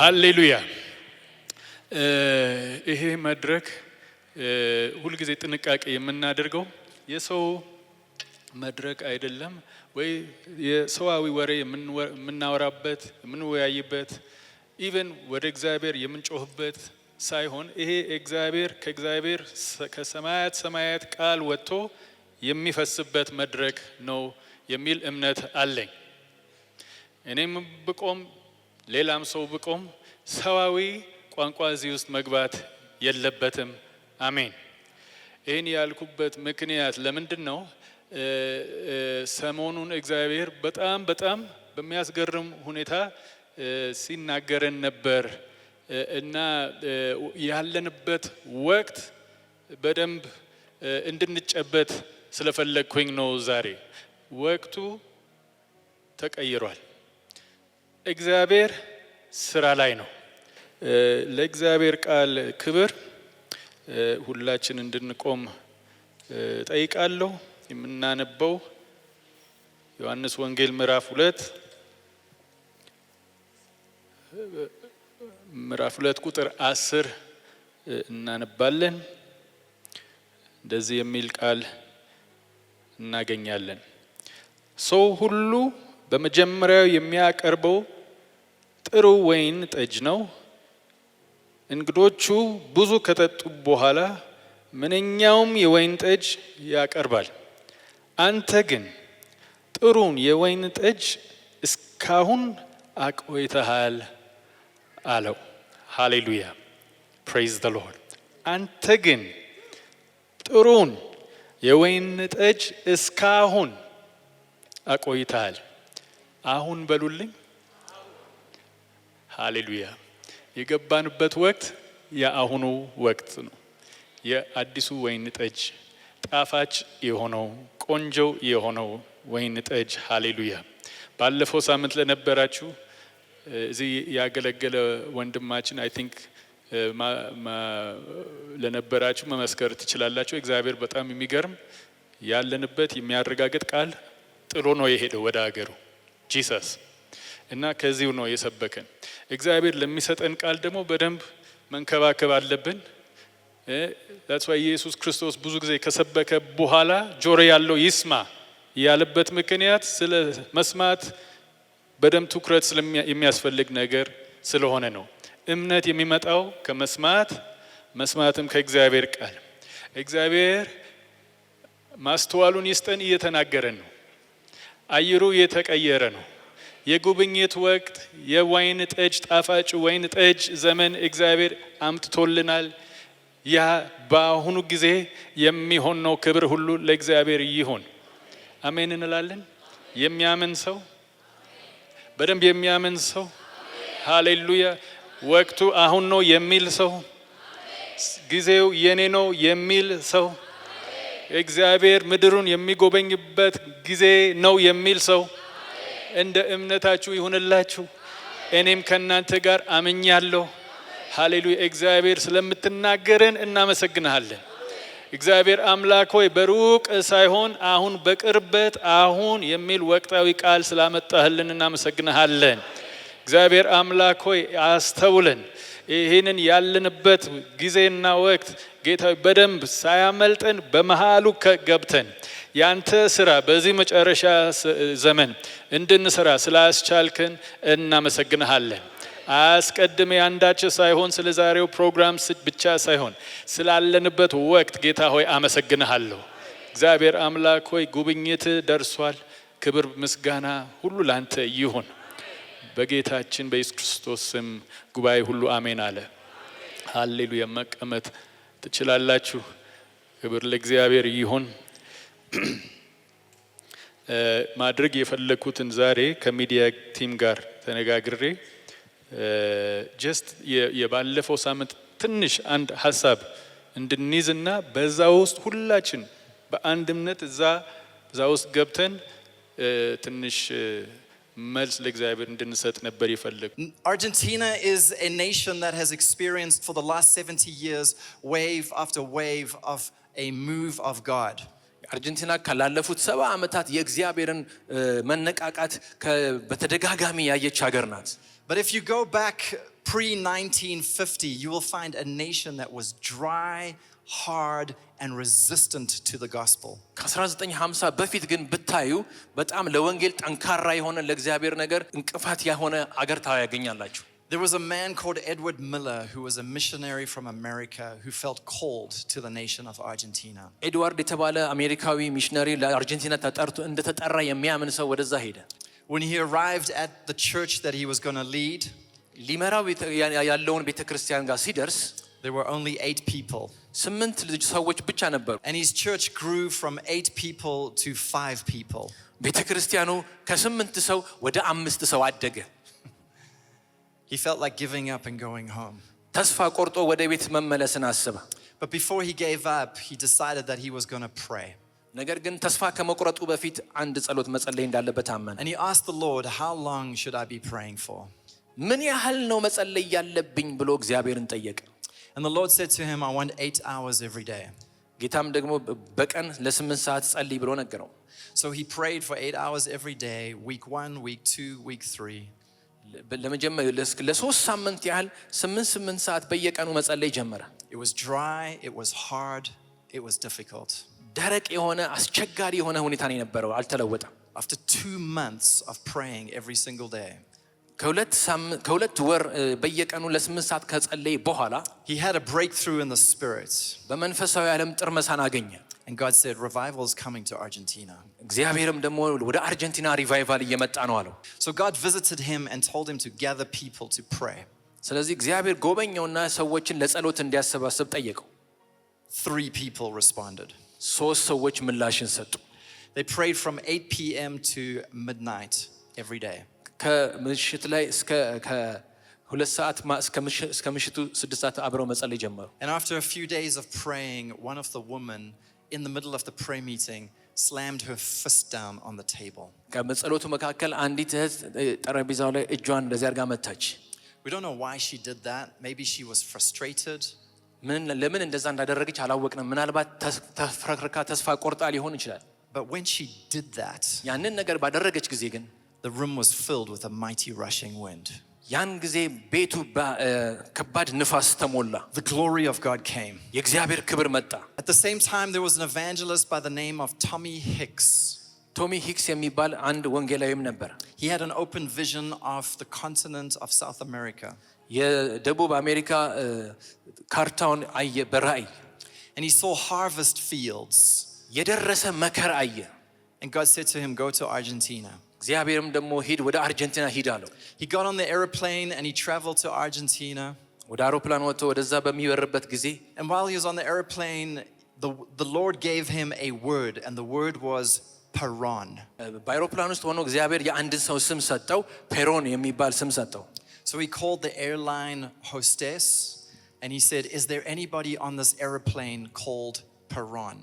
ሃሌሉያ። ይሄ መድረክ ሁልጊዜ ጥንቃቄ የምናደርገው የሰው መድረክ አይደለም ወይ የሰዋዊ ወሬ የምናወራበት የምንወያይበት ኢቭን ወደ እግዚአብሔር የምንጮህበት ሳይሆን ይሄ ከእግዚአብሔር ከሰማያት ሰማያት ቃል ወጥቶ የሚፈስበት መድረክ ነው የሚል እምነት አለኝ። እኔም ብቆም ሌላም ሰው ብቆም ሰዋዊ ቋንቋ እዚህ ውስጥ መግባት የለበትም። አሜን። ይህን ያልኩበት ምክንያት ለምንድን ነው? ሰሞኑን እግዚአብሔር በጣም በሚያስገርም ሁኔታ ሲናገረን ነበር እና ያለንበት ወቅት በደንብ እንድንጨበት ስለፈለግኩኝ ነው። ዛሬ ወቅቱ ተቀይሯል። እግዚአብሔር ስራ ላይ ነው። ለእግዚአብሔር ቃል ክብር ሁላችን እንድንቆም ጠይቃለሁ። የምናነበው ዮሐንስ ወንጌል ምዕራፍ 2 ቁጥር 10 እናነባለን። እንደዚህ የሚል ቃል እናገኛለን። ሰው ሁሉ በመጀመሪያው የሚያቀርበው ጥሩ ወይን ጠጅ ነው። እንግዶቹ ብዙ ከጠጡ በኋላ ምንኛውም የወይን ጠጅ ያቀርባል። አንተ ግን ጥሩን የወይን ጠጅ እስካሁን አቆይተሃል አለው። ሃሌሉያ ፕሬዝ ዘ ሎርድ። አንተ ግን ጥሩን የወይን ጠጅ እስካሁን አቆይተሃል። አሁን በሉልኝ። ሃሌሉያ። የገባንበት ወቅት የአሁኑ ወቅት ነው። የአዲሱ ወይን ጠጅ ጣፋጭ የሆነው ቆንጆ የሆነው ወይን ጠጅ። ሃሌሉያ። ባለፈው ሳምንት ለነበራችሁ እዚህ ያገለገለ ወንድማችን አይ ቲንክ ለነበራችሁ መመስከር ትችላላችሁ። እግዚአብሔር በጣም የሚገርም ያለንበት የሚያረጋግጥ ቃል ጥሎ ነው የሄደው ወደ ሀገሩ ጂሰስ እና ከዚሁ ነው የሰበከን። እግዚአብሔር ለሚሰጠን ቃል ደግሞ በደንብ መንከባከብ አለብን። that's why ኢየሱስ ክርስቶስ ብዙ ጊዜ ከሰበከ በኋላ ጆሮ ያለው ይስማ ያለበት ምክንያት ስለ መስማት በደንብ ትኩረት የሚያስፈልግ ነገር ስለሆነ ነው። እምነት የሚመጣው ከመስማት መስማትም ከእግዚአብሔር ቃል። እግዚአብሔር ማስተዋሉን ይስጠን። እየተናገረን ነው። አየሩ እየተቀየረ ነው። የጉብኝት ወቅት የወይን ጠጅ ጣፋጭ ወይን ጠጅ ዘመን እግዚአብሔር አምጥቶልናል። ያ በአሁኑ ጊዜ የሚሆን ነው። ክብር ሁሉ ለእግዚአብሔር ይሁን። አሜን እንላለን። የሚያምን ሰው በደንብ የሚያምን ሰው ሃሌሉያ። ወቅቱ አሁን ነው የሚል ሰው፣ ጊዜው የኔ ነው የሚል ሰው፣ እግዚአብሔር ምድሩን የሚጎበኝበት ጊዜ ነው የሚል ሰው እንደ እምነታችሁ ይሁንላችሁ። እኔም ከእናንተ ጋር አምኛለሁ። ሃሌሉያ። እግዚአብሔር ስለምትናገረን እናመሰግንሃለን። እግዚአብሔር አምላክ ሆይ በሩቅ ሳይሆን አሁን በቅርበት አሁን የሚል ወቅታዊ ቃል ስላመጣህልን እናመሰግንሃለን። እግዚአብሔር አምላክ ሆይ አስተውለን። ይህንን ያለንበት ጊዜና ወቅት ጌታ በደንብ ሳያመልጠን በመሃሉ ገብተን ያንተ ስራ በዚህ መጨረሻ ዘመን እንድንሰራ ስላስቻልከን እናመሰግንሃለን። አስቀድሜ አንዳች ሳይሆን ስለ ዛሬው ፕሮግራም ብቻ ሳይሆን ስላለንበት ወቅት ጌታ ሆይ አመሰግንሃለሁ። እግዚአብሔር አምላክ ሆይ ጉብኝት ደርሷል። ክብር ምስጋና ሁሉ ላንተ ይሁን። በጌታችን በኢየሱስ ክርስቶስ ስም ጉባኤ ሁሉ አሜን አለ። ሃሌሉያ። መቀመጥ ትችላላችሁ። ክብር ለእግዚአብሔር ይሁን። ማድረግ የፈለኩትን ዛሬ ከሚዲያ ቲም ጋር ተነጋግሬ ጀስት የባለፈው ሳምንት ትንሽ አንድ ሀሳብ እንድንይዝና በዛ ውስጥ ሁላችን በአንድ እምነት እዛ ውስጥ ገብተን ትንሽ መልስ ለእግዚአብሔር እንድንሰጥ ነበር የፈለኩ። Argentina is a nation that has experienced for the last 70 years wave after wave of a move of God. አርጀንቲና ካላለፉት 70 ዓመታት የእግዚአብሔርን መነቃቃት በተደጋጋሚ ያየች ሀገር ናት። But if you go back pre-1950, you will find a nation that was dry, hard, and resistant to the gospel. ከ1950 በፊት ግን ብታዩ በጣም ለወንጌል ጠንካራ የሆነ ለእግዚአብሔር ነገር እንቅፋት የሆነ አገር ታያገኛላችሁ። There was a man called Edward Miller who was a missionary from America who felt called to the nation of Argentina. ኤድዋርድ የተባለ አሜሪካዊ ሚሽነሪ ለአርጀንቲና ተጠርቶ እንደተጠራ የሚያምን ሰው ወደዛ ሄደ። When he arrived at the church that he was going to lead, ሊመራው ያለውን ቤተክርስቲያን ጋር ሲደርስ there were only 8 people. 8 ሰዎች ብቻ ነበሩ። And his church grew from 8 people to 5 people. ቤተክርስቲያኑ ከ8 ሰው ወደ 5 ሰው አደገ። He felt like giving up and going home. ተስፋ ቆርጦ ወደ ቤት መመለስን አሰበ። But before he gave up, he decided that he was going to pray. ነገር ግን ተስፋ ከመቁረጡ በፊት አንድ ጸሎት መጸለይ እንዳለበት አመነ። And he asked the Lord, how long should I be praying for? ምን ያህል ነው መጸለይ ያለብኝ ብሎ እግዚአብሔርን ጠየቀ። And the Lord said to him, I want 8 hours every day. ጌታም ደግሞ በቀን ለ8 ሰዓት ጸልይ ብሎ ነገረው። So he prayed for 8 hours every day, week 1, week 2, week 3. ለመጀመሪያ ለ3 ሳምንት ያህል 8 ሰዓት በየቀኑ መጸለይ ጀመረ። It was dry, it was hard, it was difficult. ደረቅ የሆነ አስቸጋሪ የሆነ ሁኔታ ነው የነበረው፣ አልተለወጠም። After 2 months of praying every single day, ከሁለት ወር በየቀኑ ለ8 ሰዓት ከጸለይ በኋላ he had a breakthrough in the spirit. በመንፈሳዊ ዓለም ጥርመሳን አገኘ። And God said, revival is coming to Argentina. እግዚአብሔርም ደግሞ ወደ አርጀንቲና ሪቫይቫል እየመጣ ነው አለው። So God visited him and told him to gather people to pray. ስለዚህ እግዚአብሔር ጎበኘውና ሰዎችን ለጸሎት እንዲያሰባስብ ጠየቀው። 3 people responded. 3 ሰዎች ምላሽን ሰጡ። They prayed from 8 p.m. to midnight every day. ከምሽት ላይ እስከ 2 ሰዓት እስከ ምሽቱ 6 ሰዓት አብረው መጸለይ ጀመሩ። And after a few days of praying, one of the women in the middle of the prayer meeting slammed her fist down on the table. ከመጸሎቱ መካከል አንዲት እህት ጠረጴዛው ላይ እጇን እንደዚህ አድርጋ መታች። We don't know why she did that. Maybe she was frustrated. ለምን እንደዛ እንዳደረገች አላወቅንም። ምናልባት ተፍረክርካ ተስፋ ቆርጣ ሊሆን ይችላል። But when she did that, ያንን ነገር ባደረገች ጊዜ ግን the room was filled with a mighty rushing wind. ያን ጊዜ ቤቱ ከባድ ንፋስ ተሞላ። The glory of God came. የእግዚአብሔር ክብር መጣ። At the same time, there was an evangelist by the name of Tommy Hicks. ቶሚ ሂክስ የሚባል አንድ ወንጌላዊም ነበር። He had an open vision of the continent of South America. የደቡብ አሜሪካ ካርታውን አየ በራእይ። And he saw harvest fields. የደረሰ መከር አየ። And God said to him, go to Argentina. እግዚአብሔርም ደግሞ ሂድ ወደ አርጀንቲና ሂድ አለው። He got on the airplane and he traveled to Argentina. ወደ አውሮፕላን ወጥቶ ወደዛ በሚበርበት ጊዜ And while he was on the airplane, the Lord gave him a word, and the word was Peron. በአውሮፕላን ውስጥ ሆኖ እግዚአብሔር የአንድን ሰው ስም ሰጠው፣ ፔሮን የሚባል ስም ሰጠው። So he called the airline hostess and he said, is there anybody on this airplane called Peron?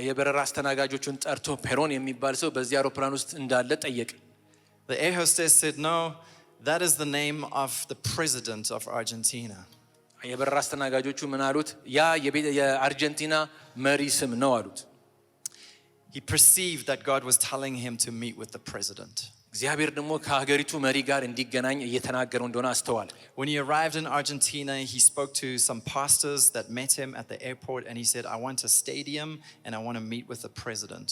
የበረራ አስተናጋጆቹን ጠርቶ ፔሮን የሚባል ሰው በዚህ አውሮፕላን ውስጥ እንዳለ ጠየቀ። The air hostess said, no, that is the name of the president of Argentina. የበረራ አስተናጋጆቹ ምን አሉት? ያ የአርጀንቲና መሪ ስም ነው አሉት። He perceived that God was telling him to meet with the president. እግዚአብሔር ደግሞ ከሀገሪቱ መሪ ጋር እንዲገናኝ እየተናገረው እንደሆነ አስተዋለ። When he arrived in Argentina, he spoke to some pastors that met him at the airport and he said, I want a stadium and I want to meet with the president.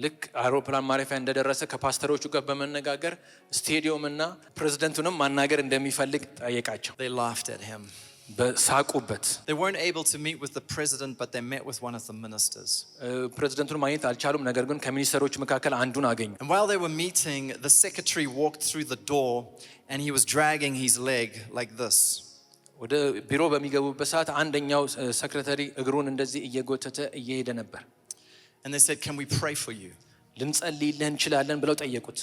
ልክ አውሮፕላን ማረፊያ እንደደረሰ ከፓስተሮቹ ጋር በመነጋገር ስቴዲየም እና ፕሬዝዳንቱንም ማናገር እንደሚፈልግ ጠየቃቸው። They laughed at him. በሳቁበት። They weren't able to meet with the president, but they met with one of the ministers. ፕሬዝዳንቱን ማግኘት አልቻሉም፣ ነገር ግን ከሚኒስተሮች መካከል አንዱን አገኙ። And while they were meeting, the secretary walked through the door and he was dragging his leg like this. ወደ ቢሮ በሚገቡበት ሰዓት አንደኛው ሰክሬታሪ እግሩን እንደዚህ እየጎተተ እየሄደ ነበር። And they said, can we pray for you? ልንጸልይልህ እንችላለን ብለው ጠየቁት።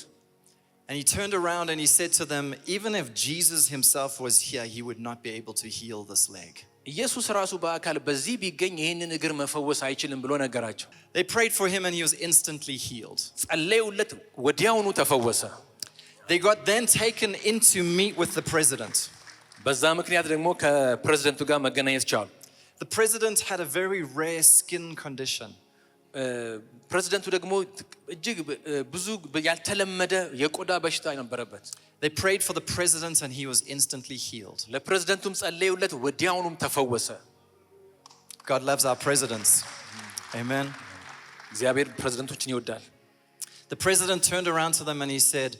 And he turned around and he said to them, even if Jesus himself was here, he would not be able to heal this leg. ኢየሱስ ራሱ በአካል በዚህ ቢገኝ ይህንን እግር መፈወስ አይችልም ብሎ ነገራቸው። They prayed for him and he was instantly healed. ጸለዩለት፣ ወዲያውኑ ተፈወሰ። They got then taken in to meet with the president. በዛ ምክንያት ደግሞ ከፕሬዝዳንቱ ጋር መገናኘት ቻሉ። The president had a very rare skin condition. ፕሬዝዳንቱ ደግሞ እጅግ ብዙ ያልተለመደ የቆዳ በሽታ ነበረበት። They prayed for the president and he was instantly healed. ለፕሬዝዳንቱም ጸለዩለት ወዲያውኑም ተፈወሰ። God loves our presidents. Amen. እግዚአብሔር ፕሬዝዳንቶችን ይወዳል። The president turned around to them and he said,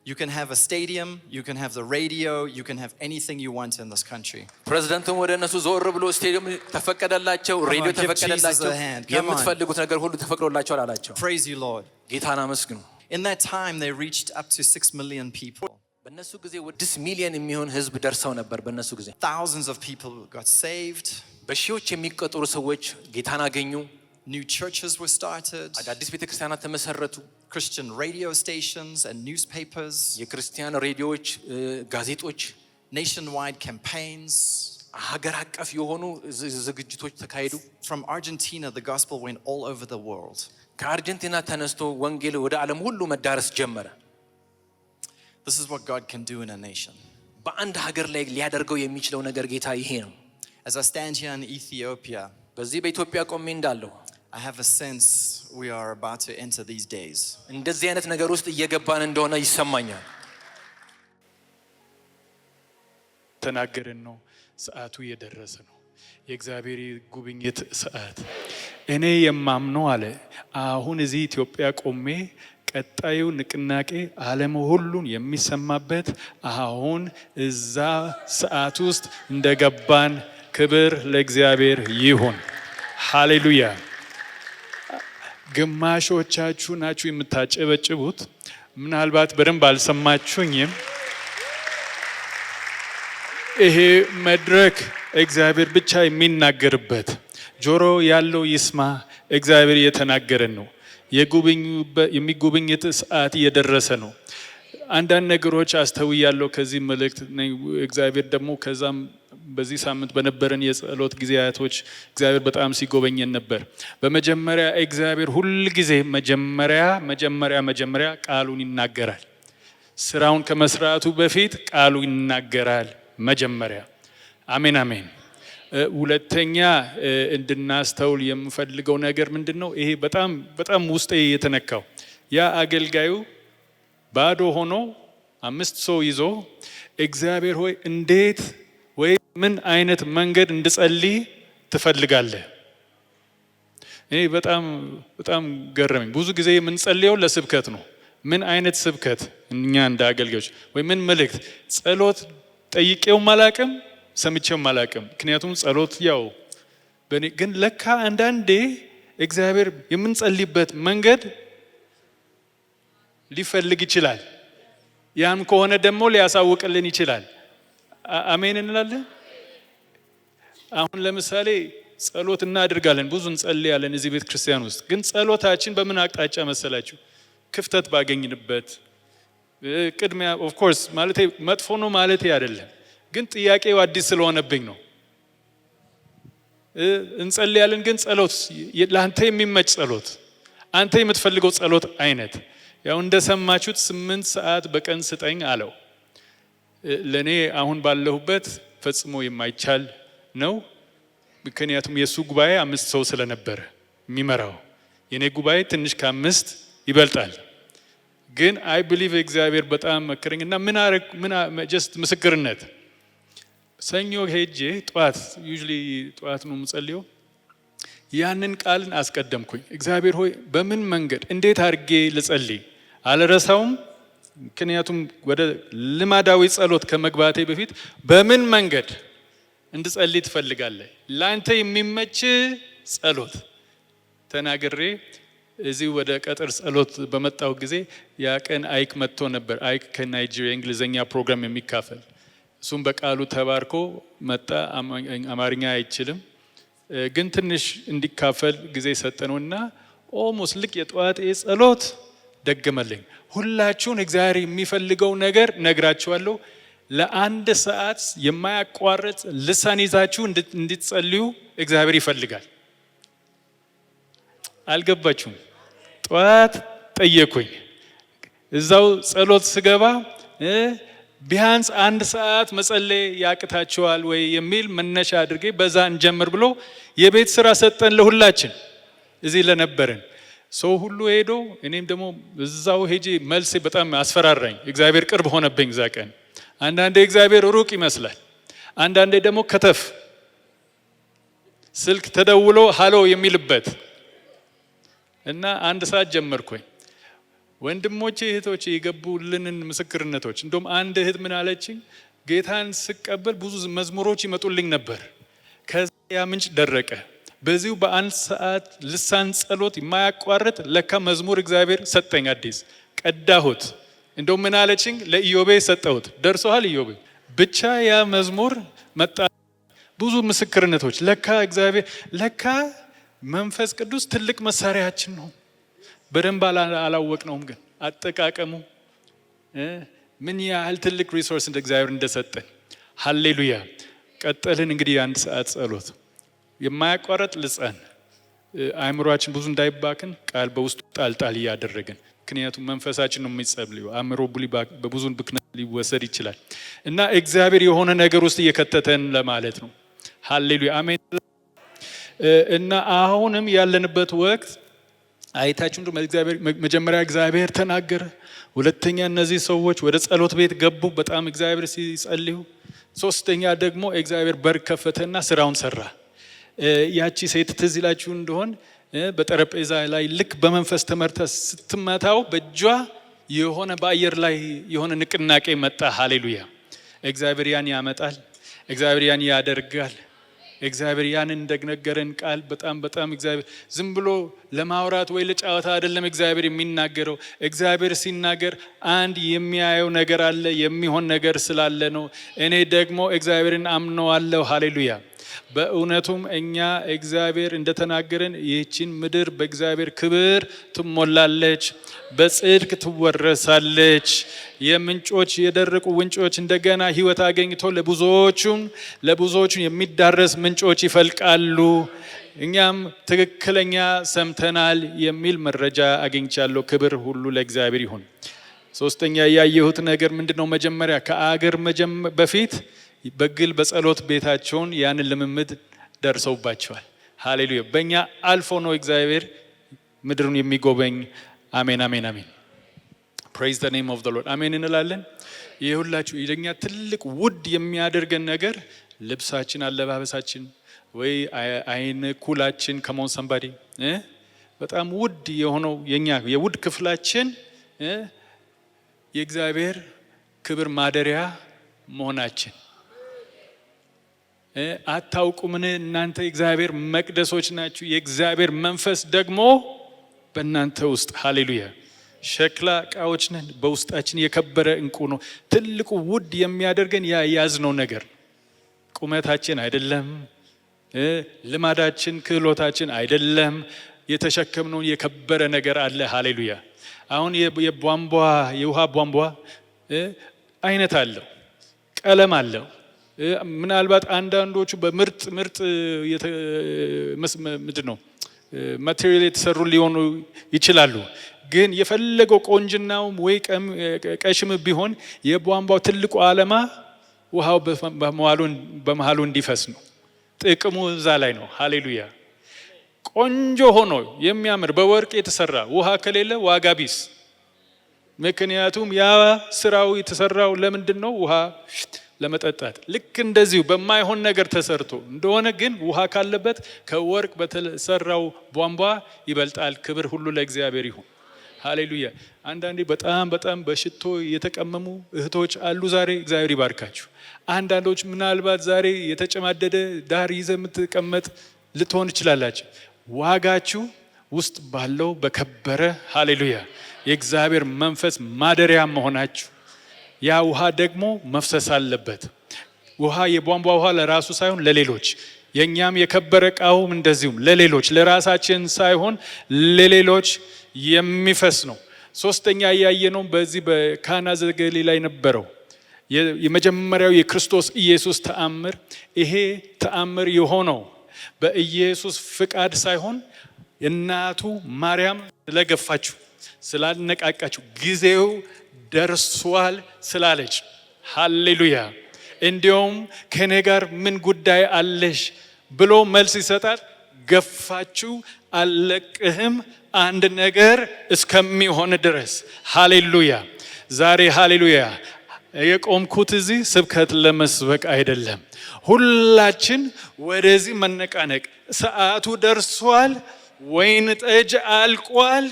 you can have a stadium, you can have the radio, you can have anything you want in this country. ፕሬዝዳንቱም ወደ እነሱ ዞር ብሎ ስቴዲየም ተፈቀደላቸው፣ ሬዲዮ ተፈቀደላቸው፣ የምትፈልጉት ነገር ሁሉ ተፈቅዶላቸዋል አላቸው። Praise you, Lord. ጌታን አመስግኑ። In that time they reached up to 6 million people. በእነሱ ጊዜ ወደ 6 ሚሊዮን የሚሆን ህዝብ ደርሰው ነበር። በእነሱ ጊዜ thousands of people got saved. በሺዎች የሚቆጠሩ ሰዎች ጌታን አገኙ። New churches were started. አዳዲስ ቤተክርስቲያናት ተመሰረቱ። Christian radio stations and newspapers. የክርስቲያን ሬዲዮዎች፣ ጋዜጦች፣ nationwide campaigns. ሀገር አቀፍ የሆኑ ዝግጅቶች ተካሄዱ። From Argentina the gospel went all over the world. ከአርጀንቲና ተነስቶ ወንጌል ወደ ዓለም ሁሉ መዳረስ ጀመረ። This is what God can do in a nation. በአንድ ሀገር ላይ ሊያደርገው የሚችለው ነገር ጌታ ይሄ ነው። As I stand here in Ethiopia, በዚህ በኢትዮጵያ ቆሜ እንዳለሁ I have a sense we are about to enter these days. እንደዚህ አይነት ነገር ውስጥ እየገባን እንደሆነ ይሰማኛል። ተናገርን ነው። ሰዓቱ እየደረሰ ነው። የእግዚአብሔር ጉብኝት ሰዓት። እኔ የማምነው አለ አሁን እዚህ ኢትዮጵያ ቆሜ ቀጣዩ ንቅናቄ ዓለም ሁሉን የሚሰማበት አሁን እዛ ሰዓት ውስጥ እንደገባን ክብር ለእግዚአብሔር ይሁን። ሃሌሉያ። ግማሾቻችሁ ናችሁ የምታጨበጭቡት። ምናልባት በደንብ አልሰማችሁኝም። ይሄ መድረክ እግዚአብሔር ብቻ የሚናገርበት ጆሮ ያለው ይስማ። እግዚአብሔር እየተናገረን ነው። የሚጎበኝት ሰዓት እየደረሰ ነው። አንዳንድ ነገሮች አስተውያለሁ ከዚህ መልእክት። እግዚአብሔር ደግሞ ከዛም በዚህ ሳምንት በነበረን የጸሎት ጊዜያቶች እግዚአብሔር በጣም ሲጎበኘን ነበር። በመጀመሪያ እግዚአብሔር ሁል ጊዜ መጀመሪያ ቃሉን ይናገራል። ስራውን ከመስራቱ በፊት ቃሉ ይናገራል መጀመሪያ። አሜን አሜን። ሁለተኛ እንድናስተውል የምፈልገው ነገር ምንድነው? ይሄ በጣም ውስጤ የተነካው ያ አገልጋዩ ባዶ ሆኖ 5 ሰው ይዞ እግዚአብሔር ሆይ እንዴት ወይ ምን አይነት መንገድ እንድጸልይ ትፈልጋለህ? እኔ በጣም ገረመኝ። ብዙ ጊዜ የምንጸልየው ለስብከት ነው። ምን አይነት ስብከት? እኛ እንደ አገልጋዮች ወይ ምን መልእክት? ጸሎት ጠይቄው ማላቅም ሰምቼው ማላቅም። ምክንያቱም ጸሎት ያው ግን ለካ አንዳንዴ እግዚአብሔር የምንጸልይበት መንገድ ሊፈልግ ይችላል። ያም ከሆነ ደግሞ ሊያሳውቅልን ይችላል። አሜን እንላለን። አሁን ለምሳሌ ጸሎት እናድርጋለን፣ ብዙ እንጸልያለን እዚህ ቤተ ክርስቲያን ውስጥ። ግን ጸሎታችን በምን አቅጣጫ መሰላችሁ? ክፍተት ባገኝንበት ቅድሚያ ኦፍ ኮርስ ማለት መጥፎ ነው ማለት አይደለም፣ ግን ጥያቄው አዲስ ስለሆነብኝ ነው። እንጸልያለን፣ ግን ጸሎት ለአንተ የሚመች ጸሎት፣ አንተ የምትፈልገው ጸሎት አይነት ያው እንደሰማችሁት 8 ሰዓት በቀን ስጠኝ አለው። ለኔ አሁን ባለሁበት ፈጽሞ የማይቻል ነው። ምክንያቱም የሱ ጉባኤ 5 ሰው ስለነበረ የሚመራው፣ የኔ ጉባኤ ትንሽ ከ5 ይበልጣል። ግን አይ ቢሊቭ እግዚአብሔር በጣም መከረኝና ምን ጀስት ምስክርነት ሰኞ ሄጄ ዩዥሊ ጠዋት ነው የምጸልየው። ያንን ቃልን አስቀደምኩኝ። እግዚአብሔር ሆይ በምን መንገድ እንዴት አድርጌ ልጸልይ አልረሳውም። ምክንያቱም ወደ ልማዳዊ ጸሎት ከመግባቴ በፊት በምን መንገድ እንድጸልይ ትፈልጋለህ? ለአንተ የሚመች ጸሎት ተናግሬ እዚህ ወደ ቀጥር ጸሎት በመጣው ጊዜ ያ ቀን አይክ መጥቶ ነበር። አይክ ከናይጄሪያ እንግሊዘኛ ፕሮግራም የሚካፈል እሱም በቃሉ ተባርኮ መጣ። አማርኛ አይችልም፣ ግን ትንሽ እንዲካፈል ጊዜ ሰጠነውና ኦልሞስት ልክ የጠዋት ጸሎት ደገመልኝ። ሁላችሁን እግዚአብሔር የሚፈልገው ነገር ነግራችኋለሁ። ለ1 ሰዓት የማያቋርጥ ልሳን ይዛችሁ እንድትጸልዩ እግዚአብሔር ይፈልጋል። አልገባችሁም? ጠዋት ጠየቁኝ። እዛው ጸሎት ስገባ ቢያንስ 1 ሰዓት መጸለይ ያቅታችኋል ወይ የሚል መነሻ አድርጌ በዛ እንጀምር ብሎ የቤት ስራ ሰጠን ለሁላችን። እዚህ ለነበርን ሰው ሁሉ ሄዶ እኔም ደግሞ እዛው ሄጄ መልሴ በጣም አስፈራራኝ። እግዚአብሔር ቅርብ ሆነብኝ እዛ ቀን። አንዳንዴ እግዚአብሔር ሩቅ ይመስላል፣ አንዳንዴ ደግሞ ከተፍ ስልክ ተደውሎ ሃሎ የሚልበት እና አንድ ሰዓት ጀመርኩኝ። ወንድሞቼ እህቶቼ የገቡልንን ምስክርነቶች እንደውም አንድ እህት ምን አለችኝ? ጌታን ስቀበል ብዙ መዝሙሮች ይመጡልኝ ነበር፣ ከዛ ያ ምንጭ ደረቀ። በዚሁ በአንድ ሰዓት ልሳን ጸሎት የማያቋርጥ ለካ መዝሙር እግዚአብሔር ሰጠኝ። አዲስ ቀዳሁት። እንደውም ምን አለችኝ? ለኢዮቤ ሰጠሁት። ደርሶሃል ኢዮቤ? ብቻ ያ መዝሙር መጣ። ብዙ ምስክርነቶች ለካ እግዚአብሔር ለካ መንፈስ ቅዱስ ትልቅ መሳሪያችን ነው። በደንብ አላወቅነውም፣ ግን አጠቃቀሙ ምን ያህል ትልቅ ሪሶርስ እንደ እግዚአብሔር እንደሰጠን። ሃሌሉያ። ቀጠልን እንግዲህ የአንድ ሰዓት ጸሎት የማያቋረጥ ልጸን አእምሮአችን ብዙ እንዳይባክን ቃል በውስጡ ጣልጣል እያደረግን፣ ምክንያቱም መንፈሳችን ነው የሚጸልየው። አእምሮ በብዙ ብክነት ሊወሰድ ይችላል እና እግዚአብሔር የሆነ ነገር ውስጥ እየከተተን ለማለት ነው። ሃሌሉያ አሜን። እና አሁንም ያለንበት ወቅት አይታችሁ መጀመሪያ እግዚአብሔር ተናገረ፣ ሁለተኛ እነዚህ ሰዎች ወደ ጸሎት ቤት ገቡ በጣም እግዚአብሔር ሲጸልዩ፣ ሶስተኛ ደግሞ እግዚአብሔር በር ከፈተና ስራውን ሰራ። ያቺ ሴት ትዝ ይላችሁ እንደሆን በጠረጴዛ ላይ ልክ በመንፈስ ተመርታ ስትመታው በእጇ የሆነ በአየር ላይ የሆነ ንቅናቄ መጣ። ሃሌሉያ። እግዚአብሔር ያን ያመጣል፣ እግዚአብሔር ያን ያደርጋል። እግዚአብሔር ያን እንደነገረን ቃል በጣም እግዚአብሔር ዝም ብሎ ለማውራት ወይ ለጫወታ አይደለም እግዚአብሔር የሚናገረው። እግዚአብሔር ሲናገር አንድ የሚያየው ነገር አለ፣ የሚሆን ነገር ስላለ ነው። እኔ ደግሞ እግዚአብሔርን አምነዋለሁ። ሃሌሉያ። በእውነቱም እኛ እግዚአብሔር እንደተናገረን ይህችን ምድር በእግዚአብሔር ክብር ትሞላለች፣ በጽድቅ ትወረሳለች። የምንጮች የደረቁ ምንጮች እንደገና ሕይወት አገኝቶ ለብዙዎቹ የሚዳረስ ምንጮች ይፈልቃሉ። እኛም ትክክለኛ ሰምተናል የሚል መረጃ አግኝቻለሁ። ክብር ሁሉ ለእግዚአብሔር ይሁን። ሶስተኛ ያየሁት ነገር ምንድነው? መጀመሪያ ከአገር በፊት በግል በጸሎት ቤታቸውን ያንን ልምምድ ደርሰውባቸዋል። ሃሌሉያ። በእኛ አልፎ ነው እግዚአብሔር ምድሩን የሚጎበኝ። አሜን አሜን አሜን። ፕሬይዝ ዘ ኔም ኦፍ ዘ ሎርድ። አሜን እንላለን። ይህ ሁላችሁ የኛ ትልቅ ውድ የሚያደርገን ነገር ልብሳችን፣ አለባበሳችን ወይ አይን ኩላችን ከመሆን ሰንባዴ በጣም ውድ የሆነው የኛ የውድ ክፍላችን የእግዚአብሔር ክብር ማደሪያ መሆናችን አታውቁምን? እናንተ የእግዚአብሔር መቅደሶች ናችሁ፣ የእግዚአብሔር መንፈስ ደግሞ በእናንተ ውስጥ። ሃሌሉያ። ሸክላ ዕቃዎች ነን፣ በውስጣችን የከበረ እንቁ ነው። ትልቁ ውድ የሚያደርገን ያ ያዝነው ነገር ቁመታችን አይደለም፣ ልማዳችን፣ ክህሎታችን አይደለም። የተሸከምነው የከበረ ነገር አለ። ሃሌሉያ። አሁን የውሃ ቧንቧ አይነት አለው፣ ቀለም አለው። ምናልባት አንዳንዶቹ በምርጥ ምንድነው ማቴሪያል የተሰሩ ሊሆኑ ይችላሉ። ግን የፈለገው ቆንጅናውም ወይ ቀሽም ቢሆን የቧንቧው ትልቁ ዓላማ ውሃው በመሃሉ እንዲፈስ ነው። ጥቅሙ እዛ ላይ ነው። ሃሌሉያ። ቆንጆ ሆኖ የሚያምር በወርቅ የተሰራ ውሃ ከሌለ ዋጋ ቢስ። ምክንያቱም ያ ስራው የተሰራው ለምንድን ነው? ውሃ ለመጠጣት። ልክ እንደዚሁ በማይሆን ነገር ተሰርቶ እንደሆነ ግን ውሃ ካለበት ከወርቅ በተሰራው ቧንቧ ይበልጣል። ክብር ሁሉ ለእግዚአብሔር ይሁን። ሃሌሉያ። አንዳንዴ በጣም በሽቶ የተቀመሙ እህቶች አሉ። ዛሬ እግዚአብሔር ይባርካችሁ። አንዳንዶች ምናልባት ዛሬ የተጨማደደ ዳር ይዘ የምትቀመጥ ልትሆን ይችላላችሁ። ዋጋችሁ ውስጥ ባለው በከበረ ሃሌሉያ የእግዚአብሔር መንፈስ ማደሪያ መሆናችሁ። ያ ውሃ ደግሞ መፍሰስ አለበት። ውሃ የቧንቧ ውሃ ለራሱ ሳይሆን ለሌሎች፣ የኛም የከበረ ዕቃውም እንደዚሁም ለሌሎች፣ ለራሳችን ሳይሆን ለሌሎች የሚፈስ ነው። ሶስተኛ ያየነው በዚህ በካና ዘገሊላ የነበረው የመጀመሪያው የክርስቶስ ኢየሱስ ተአምር። ይሄ ተአምር የሆነው በኢየሱስ ፍቃድ ሳይሆን እናቱ ማርያም ስለገፋችሁ፣ ስላነቃቃችሁ፣ ጊዜው ደርሷል ስላለች። ሃሌሉያ። እንዲያውም ከኔ ጋር ምን ጉዳይ አለሽ ብሎ መልስ ይሰጣል። ገፋችሁ አልለቅህም አንድ ነገር እስከሚሆን ድረስ። ሃሌሉያ። ዛሬ ሃሌሉያ የቆምኩት እዚህ ስብከት ለመስበክ አይደለም። ሁላችን ወደዚህ መነቃነቅ፣ ሰዓቱ ደርሷል። ወይን ጠጅ አልቋል።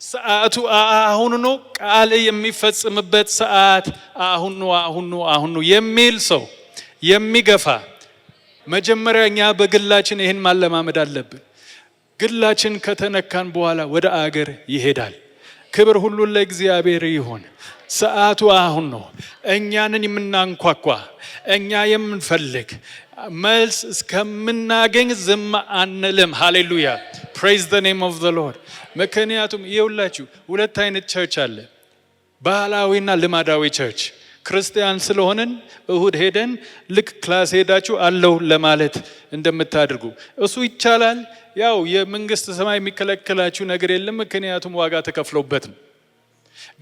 ሰዓቱ አሁን ነው። ቃል የሚፈጽምበት ሰዓት አሁን ነው የሚል ሰው የሚገፋ መጀመሪያ እኛ በግላችን ይህን ማለማመድ አለብን። ግላችን ከተነካን በኋላ ወደ አገር ይሄዳል። ክብር ሁሉ ለእግዚአብሔር ይሁን። ሰዓቱ አሁን ነው። እኛንን የምናንኳኳ እኛ የምንፈልግ መልስ እስከምናገኝ ዝም አንልም። ሃሌሉያ ፕሬዝ ዘ ኔም ኦፍ ዘ ሎርድ። ምክንያቱም ይኸውላችሁ ሁለት አይነት ቸርች አለ፣ ባህላዊና ልማዳዊ ቸርች። ክርስቲያን ስለሆንን እሁድ ሄደን ልክ ክላስ ሄዳችሁ አለው ለማለት እንደምታደርጉ እሱ ይቻላል። ያው የመንግስት ሰማይ የሚከለክላችሁ ነገር የለም፣ ምክንያቱም ዋጋ ተከፍሎበት ነው።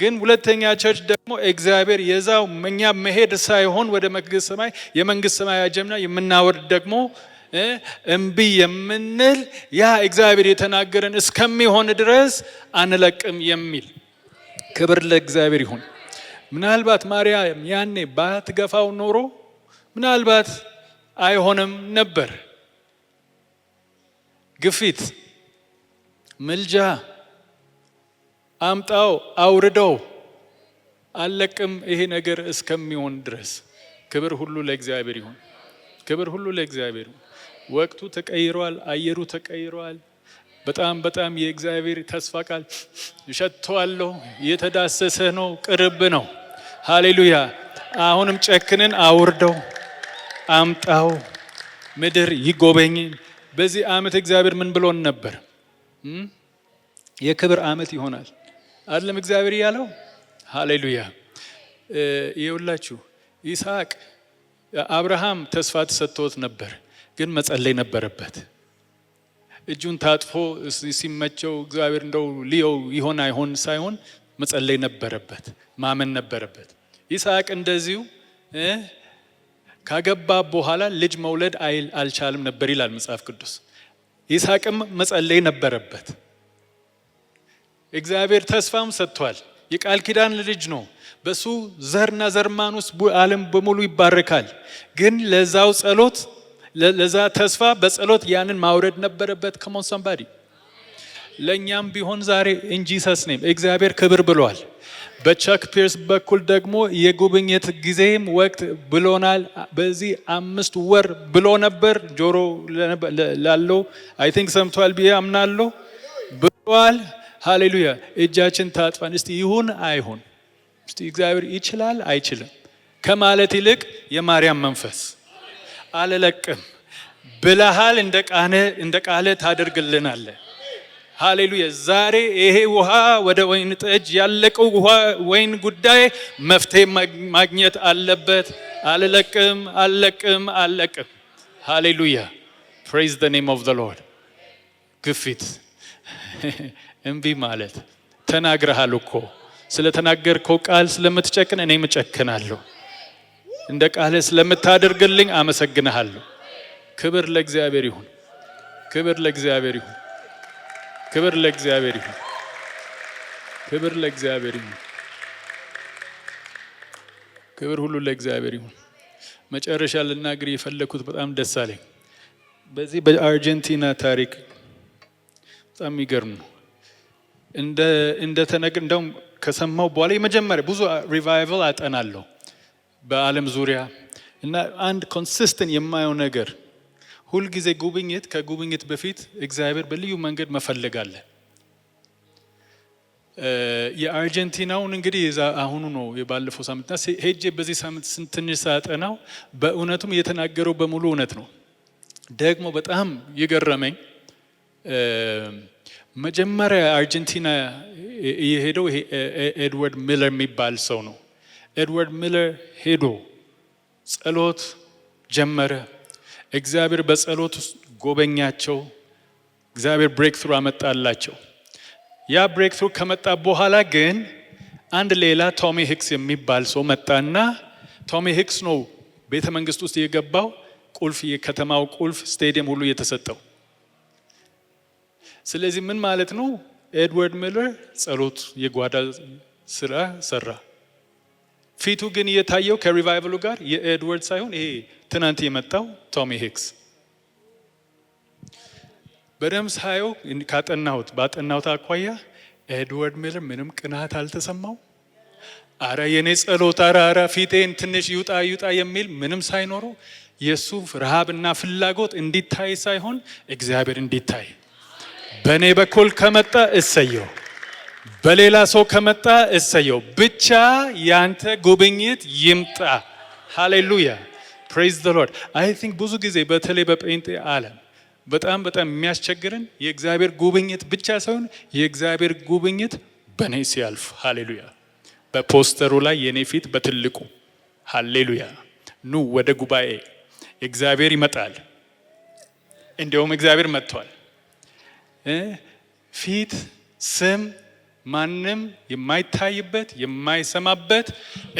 ግን ሁለተኛ ቸርች ደግሞ እግዚአብሔር የዛው እኛ መሄድ ሳይሆን ወደ መንግስት ሰማይ የመንግስት ሰማይ አጀምና የምናወርድ ደግሞ እምቢ የምንል ያ እግዚአብሔር የተናገረን እስከሚሆን ድረስ አንለቅም የሚል ክብር ለእግዚአብሔር ይሁን። ምናልባት ማርያም ያኔ ባትገፋው ኖሮ ምናልባት አይሆንም ነበር። ግፊት፣ ምልጃ፣ አምጣው፣ አውርደው፣ አለቅም ይሄ ነገር እስከሚሆን ድረስ ክብር ሁሉ ለእግዚአብሔር ይሁን። ክብር ሁሉ ለእግዚአብሔር ይሁን። ወቅቱ ተቀይሯል። አየሩ ተቀይሯል። በጣም የእግዚአብሔር ተስፋ ቃል እሸተዋለሁ። የተዳሰሰ ነው፣ ቅርብ ነው። ሃሌሉያ። አሁንም ጨክንን፣ አውርደው፣ አምጣው፣ ምድር ይጎበኝ። በዚህ ዓመት እግዚአብሔር ምን ብሎን ነበር? የክብር ዓመት ይሆናል አይደለም እግዚአብሔር ያለው? ሃሌሉያ። ይኸውላችሁ ይስሐቅ አብርሃም ተስፋ ተሰጥቶት ነበር፣ ግን መጸለይ ነበረበት። እጁን ታጥፎ ሲመቸው እግዚአብሔር እንደው ሊየው ይሆን አይሆን ሳይሆን መጸለይ ነበረበት፣ ማመን ነበረበት። ይስሐቅ እንደዚሁ ካገባ በኋላ ልጅ መውለድ አልቻልም ነበር ይላል መጽሐፍ ቅዱስ። ይስሐቅም መጸለይ ነበረበት። እግዚአብሔር ተስፋም ሰጥቷል። የቃል ኪዳን ልጅ ነው። በሱ ዘርና ዘርማን ውስጥ ዓለም በሙሉ ይባረካል። ግን ለዛው ጸሎት ለዛ ተስፋ በጸሎት ያንን ማውረድ ነበረበት። ከሞን ሰምባዲ ለኛም ቢሆን ዛሬ ኢን ጂሰስ ኔም እግዚአብሔር ክብር ብሏል። በቸክ ፒርስ በኩል ደግሞ የጉብኝት ጊዜም ወቅት ብሎናል። በዚህ 5 ወር ብሎ ነበር። ጆሮ ላለው አይ ቲንክ ሰምቷል ብዬ አምናለሁ ብሏል። ሃሌሉያ። እጃችን ታጥፋን እስቲ ይሁን አይሁን፣ እስቲ እግዚአብሔር ይችላል አይችልም ከማለት ይልቅ የማርያም መንፈስ አልለቅም ብለሃል፣ እንደ ቃል ታደርግልናለ። ሃሌሉያ። ዛሬ ይሄ ውሃ ወደ ወይን ጠጅ ያለቀው ወይን ጉዳይ መፍትሄ ማግኘት አለበት። አልለቅም። ሃሌሉያ ፕሬዝ ዘ ኔም ኦፍ ዘ ሎርድ። ግፊት፣ እምቢ ማለት ተናግረሃል እኮ ስለተናገርከው ቃል ስለምትጨክን እኔም እጨክናለሁ። እንደ ቃል ስለምታደርግልኝ አመሰግንሃለሁ። ክብር ለእግዚአብሔር ይሁን። ክብር ለእግዚአብሔር ይሁን። ክብር ለእግዚአብሔር ይሁን። ክብር ለእግዚአብሔር ይሁን። ክብር ሁሉ ለእግዚአብሔር ይሁን። መጨረሻ ልናገር የፈለኩት በጣም ደስ አለኝ። በዚህ በአርጀንቲና ታሪክ በጣም የሚገርም ነው። እንደውም ከሰማው በኋላ የመጀመሪያ ብዙ ሪቫይቫል አጠናለሁ በዓለም ዙሪያ እና አንድ ኮንሲስተንት የማየው ነገር ሁልጊዜ ጉብኝት፣ ከጉብኝት በፊት እግዚአብሔር በልዩ መንገድ መፈለግ አለ። የአርጀንቲናውን እንግዲህ አሁኑ ነው የባለፈው ሳምንትና ሄጄ በዚህ ሳምንት ትንሽ ሳጠናው በእውነቱም የተናገረው በሙሉ እውነት ነው። ደግሞ በጣም የገረመኝ መጀመሪያ አርጀንቲና የሄደው ኤድዋርድ ሚለር የሚባል ሰው ነው። ኤድዋርድ ሚለር ሄዶ ጸሎት ጀመረ። እግዚአብሔር በጸሎት ውስጥ ጎበኛቸው። እግዚአብሔር ብሬክ ትሩ አመጣላቸው። ያ ብሬክ ትሩ ከመጣ በኋላ ግን አንድ ሌላ ቶሚ ሂክስ የሚባል ሰው መጣና ቶሚ ሂክስ ነው ቤተ መንግስት ውስጥ የገባው ቁልፍ፣ የከተማው ቁልፍ፣ ስቴዲየም ሁሉ የተሰጠው። ስለዚህ ምን ማለት ነው? ኤድዋርድ ሚለር ጸሎት የጓዳ ስራ ሰራ። ፊቱ ግን የታየው ከሪቫይቫሉ ጋር የኤድዋርድ ሳይሆን ይሄ ትናንት የመጣው ቶሚ ሂክስ። በደም ሳየው ባጠናሁት አኳያ ኤድዋርድ ሚለር ምንም ቅናት አልተሰማው። አረ የኔ ጸሎት አራ ፊቴን ትንሽ ይውጣ የሚል ምንም ሳይኖረው የሱ ረሃብና ፍላጎት እንዲታይ ሳይሆን እግዚአብሔር እንዲታይ፣ በኔ በኩል ከመጣ እሰየው፣ በሌላ ሰው ከመጣ እሰየው፣ ብቻ ያንተ ጉብኝት ይምጣ። ሃሌሉያ ፕሬዝ ዘ ሎርድ። አይ ቲንክ ብዙ ጊዜ በተለይ በጴንጤ ዓለም በጣም የሚያስቸግረን የእግዚአብሔር ጉብኝት ብቻ ሳይሆን የእግዚአብሔር ጉብኝት በኔ ሲያልፍ። ሃሌሉያ በፖስተሩ ላይ የኔ ፊት በትልቁ ሃሌሉያ፣ ኑ ወደ ጉባኤ እግዚአብሔር ይመጣል። እንዲያውም እግዚአብሔር መጥቷል። ፊት ስም ማንም የማይታይበት የማይሰማበት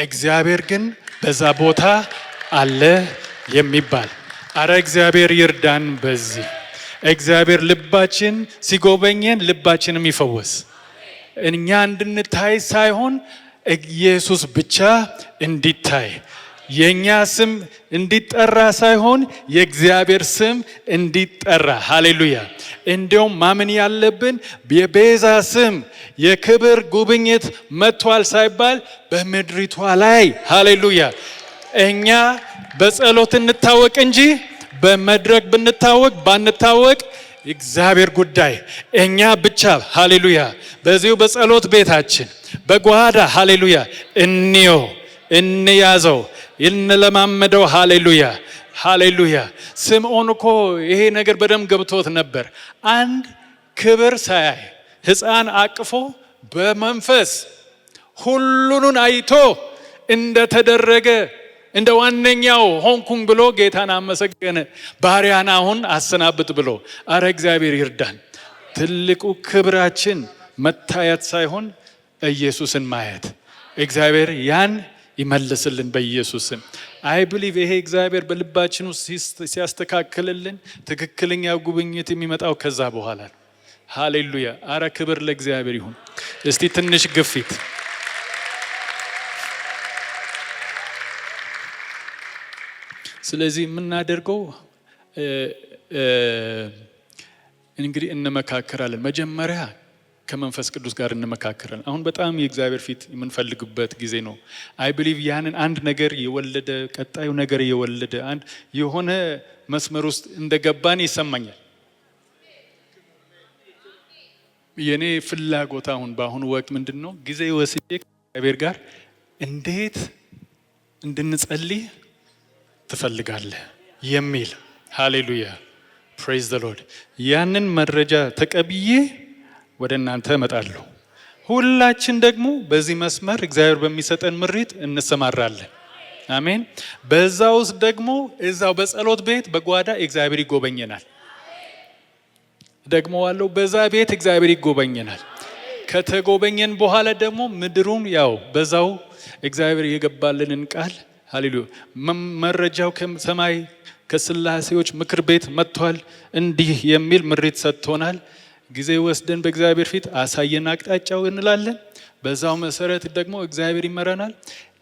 እግዚአብሔር ግን በዛ ቦታ አለ የሚባል። አረ እግዚአብሔር ይርዳን። በዚህ እግዚአብሔር ልባችን ሲጎበኘን ልባችንም ይፈወስ። እኛ እንድንታይ ሳይሆን ኢየሱስ ብቻ እንዲታይ፣ የኛ ስም እንዲጠራ ሳይሆን የእግዚአብሔር ስም እንዲጠራ። ሃሌሉያ። እንዲያውም ማመን ያለብን የቤዛ ስም የክብር ጉብኝት መጥቷል ሳይባል በምድሪቷ ላይ ሃሌሉያ። እኛ በጸሎት እንታወቅ እንጂ በመድረክ ብንታወቅ ባንታወቅ እግዚአብሔር ጉዳይ። እኛ ብቻ ሃሌሉያ በዚሁ በጸሎት ቤታችን በጓዳ ሃሌሉያ እንያዘው እንለማመደው። ሃሌሉያ ሃሌሉያ። ስምዖን እኮ ይሄ ነገር በደንብ ገብቶት ነበር። አንድ ክብር ሳያይ ሕፃን አቅፎ በመንፈስ ሁሉን አይቶ እንደተደረገ እንደ ዋነኛው ሆንኩኝ ብሎ ጌታን አመሰገነ። ባሪያን አሁን አሰናብት ብሎ። አረ እግዚአብሔር ይርዳን። ትልቁ ክብራችን መታየት ሳይሆን ኢየሱስን ማየት። እግዚአብሔር ያን ይመልስልን በኢየሱስም። አይ ብሊቭ ይሄ እግዚአብሔር በልባችን ውስጥ ሲያስተካክልልን ትክክለኛ ጉብኝት የሚመጣው ከዛ በኋላ ነው። ሃሌሉያ። አረ ክብር ለእግዚአብሔር ይሁን። እስቲ ትንሽ ግፊት። ስለዚህ የምናደርገው እንግዲህ እንመካከራለን። መጀመሪያ ከመንፈስ ቅዱስ ጋር እንመካከራለን። አሁን በጣም የእግዚአብሔር ፊት የምንፈልግበት ጊዜ ነው። አይ ብሊቭ ያንን አንድ ነገር የወለደ ቀጣዩ ነገር የወለደ አንድ የሆነ መስመር ውስጥ እንደገባን ይሰማኛል። የኔ ፍላጎት አሁን በአሁኑ ወቅት ምንድን ነው? ጊዜ ወስጄ ከእግዚአብሔር ጋር እንዴት እንድንጸልይ ትፈልጋለህ የሚል ሃሌሉያ ፕሬዝ ዘ ሎርድ። ያንን መረጃ ተቀብዬ ወደ እናንተ እመጣለሁ። ሁላችን ደግሞ በዚህ መስመር እግዚአብሔር በሚሰጠን ምሪት እንሰማራለን። አሜን። በዛ ውስጥ ደግሞ እዛው በጸሎት ቤት በጓዳ እግዚአብሔር ይጎበኘናል። ደግሞ ዋለው በዛ ቤት እግዚአብሔር ይጎበኘናል። ከተጎበኘን በኋላ ደግሞ ምድሩም ያው በዛው እግዚአብሔር የገባልንን ቃል ሃሌሉያ መረጃው ከሰማይ ከስላሴዎች ምክር ቤት መጥቷል። እንዲህ የሚል ምሪት ሰጥቶናል። ጊዜ ወስደን በእግዚአብሔር ፊት አሳየን አቅጣጫው እንላለን። በዛው መሰረት ደግሞ እግዚአብሔር ይመራናል።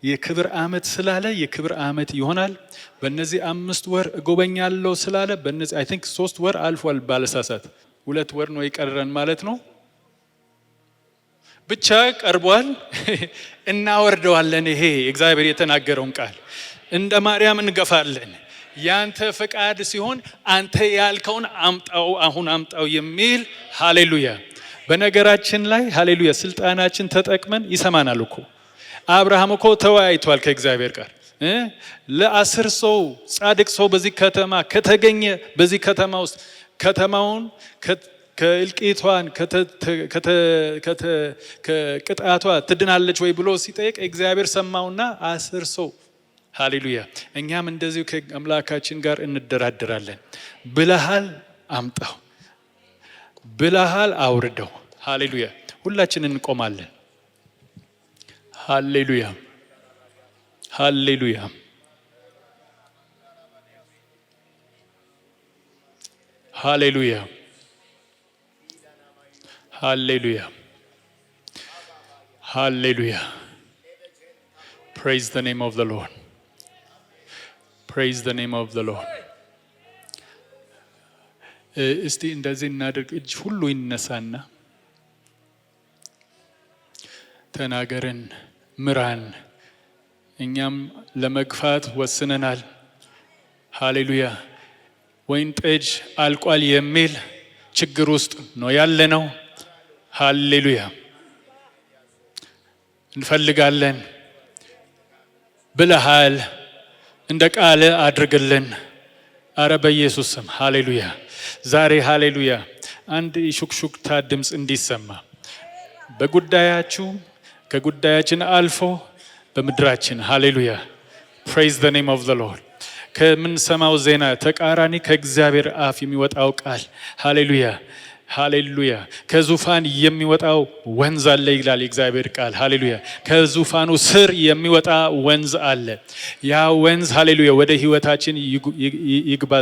የክብር ዓመት ስላለ የክብር ዓመት ይሆናል። በእነዚህ 5 ወር እጎበኛለሁ ስላለ በእነዚህ አይ ቲንክ 3 ወር አልፏል ባለሳሳት 2 ወር ነው የቀረን ማለት ነው። ብቻ ቀርቧል። እናወርደዋለን። ይሄ እግዚአብሔር የተናገረውን ቃል እንደ ማርያም እንገፋለን። ያንተ ፈቃድ ሲሆን አንተ ያልከውን አምጣው፣ አሁን አምጣው የሚል ሃሌሉያ። በነገራችን ላይ ሃሌሉያ ስልጣናችን ተጠቅመን ይሰማናል እኮ። አብርሃም እኮ ተወያይቷል ከእግዚአብሔር ጋር። ለ10 ሰው ጻድቅ ሰው በዚህ ከተማ ከተገኘ በዚህ ከተማ ውስጥ ከተማውን ከእልቂቷን ከቅጣቷ ትድናለች ወይ ብሎ ሲጠይቅ እግዚአብሔር ሰማውና 10 ሰው ሃሌሉያ። እኛም እንደዚሁ ከአምላካችን ጋር እንደራደራለን። ብለሃል አምጣው፣ ብለሃል አውርደው። ሃሌሉያ። ሁላችን እንቆማለን። ሃሌሉያ ሃሌሉያ ሃሌሉያ Hallelujah. Hallelujah. Praise the name of the Lord. Praise the name of the Lord. እስቲ እንደዚህ እናድርግ። እጅ ሁሉ ይነሳና ተናገረን፣ ምራን። እኛም ለመግፋት ወስነናል። ሃሌሉያ። ወይን ጠጅ አልቋል የሚል ችግር ውስጥ ነው ያለነው። ሃሌሉያ። እንፈልጋለን ብለሃል፣ እንደ ቃል አድርግልን። አረ በኢየሱስ ስም ሃሌሉያ። ዛሬ ሃሌሉያ አንድ ሹክሹክታ ድምፅ እንዲሰማ በጉዳያችሁ ከጉዳያችን አልፎ በምድራችን ሃሌሉያ። praise the name of the Lord። ከምንሰማው ዜና ተቃራኒ ከእግዚአብሔር አፍ የሚወጣው ቃል ሃሌሉያ ሃሌሉያ። ከዙፋን የሚወጣው ወንዝ አለ ይላል የእግዚአብሔር ቃል ሃሌሉያ። ከዙፋኑ ስር የሚወጣ ወንዝ አለ። ያ ወንዝ ሃሌሉያ ወደ ህይወታችን ይግባ።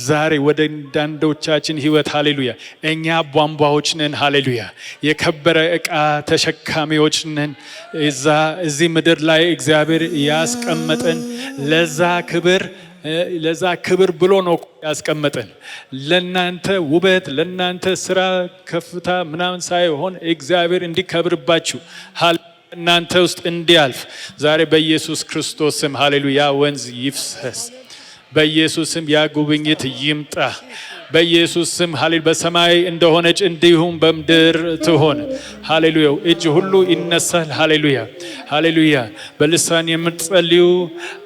ዛሬ ወደ አንዳንዶቻችን ህይወት ሃሌሉያ እኛ ቧንቧዎች ነን ሃሌሉያ። የከበረ ዕቃ ተሸካሚዎች ነን። እዚህ ምድር ላይ እግዚአብሔር ያስቀመጠን ለዛ ክብር ብሎ ነው ያስቀመጠን። ለናንተ ውበት፣ ለናንተ ስራ ከፍታ ምናምን ሳይሆን እግዚአብሔር እንዲከብርባችሁ እናንተ ውስጥ እንዲያልፍ ዛሬ በኢየሱስ ክርስቶስ ስም ሃሌሉያ ወንዝ ይፍሰስ። በኢየሱስ ስም ያ ጉብኝት ይምጣ። በኢየሱስ ስም ሃሌሉያ በሰማይ እንደሆነች እንዲሁም በምድር ትሆን። ሃሌሉያ እጅ ሁሉ ይነሳል። ሃሌሉያ ሃሌሉያ። በልሳን የምትጸልዩ